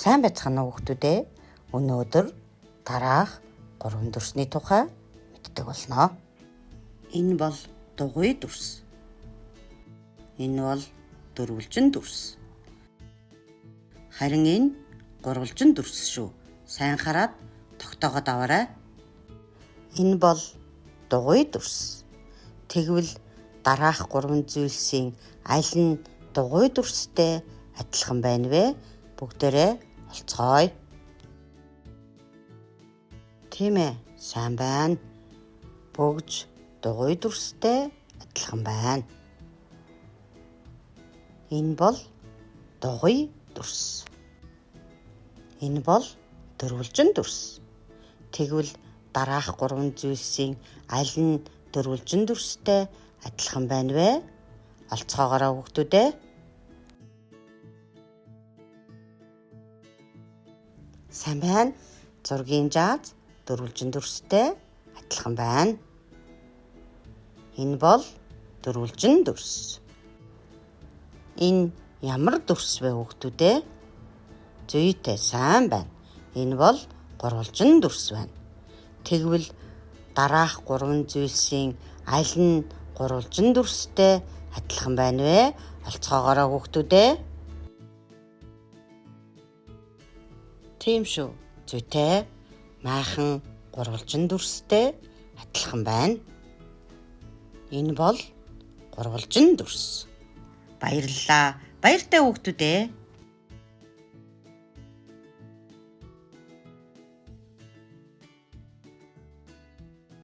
Сайн байцгаана уу хүүхдүүдээ. Өнөөдөр дараах 3 дүрсний тухай мэддэг болноо. Энэ бол дугуй дүрс. Энэ бол дөрвөлжин дүрс. Харин энэ гурвалжин дүрс шүү. Сайн хараад тогтоогоод аваарай. Энэ бол дугуй дүрс. Тэгвэл дараах 3 зүйлсийн аль нь дугуй дүрстэй адилхан байна вэ? Бүгдээрээ олцгоё. Тийм ээ, сайн байна. Бүгд дугуй дүрстэй адилхан байна. Энэ бол дугуй дүрс. Энэ бол дөрвөлжин дүрс. Тэгвэл дараах 3 зүйлсийн аль нь дөрвөлжин дүрстэй адилхан байна вэ? Олцгоогоороо хүүхдүүдээ. Сайн байна. Зургийн жааз дөрвөлжин дүрстэй адилхан байна. Энэ бол дөрвөлжин дүрс. Энэ ямар дүрс вэ хүүхдүүдээ? Зүйтэй, сайн байна. Энэ бол гурвалжин дүрс байна. Тэгвэл дараах 3 зүйлсийн аль нь гурвалжин дүрстэй адилхан байна вэ? Олцгоогоороо хүүхдүүдээ. Тийм шүү. Зүйтэй. Майхан гурвалжин дүрстэй адилхан байна. Энэ бол гурвалжин дүрс. Баярлалаа. Баяртай хүүхдүүдээ.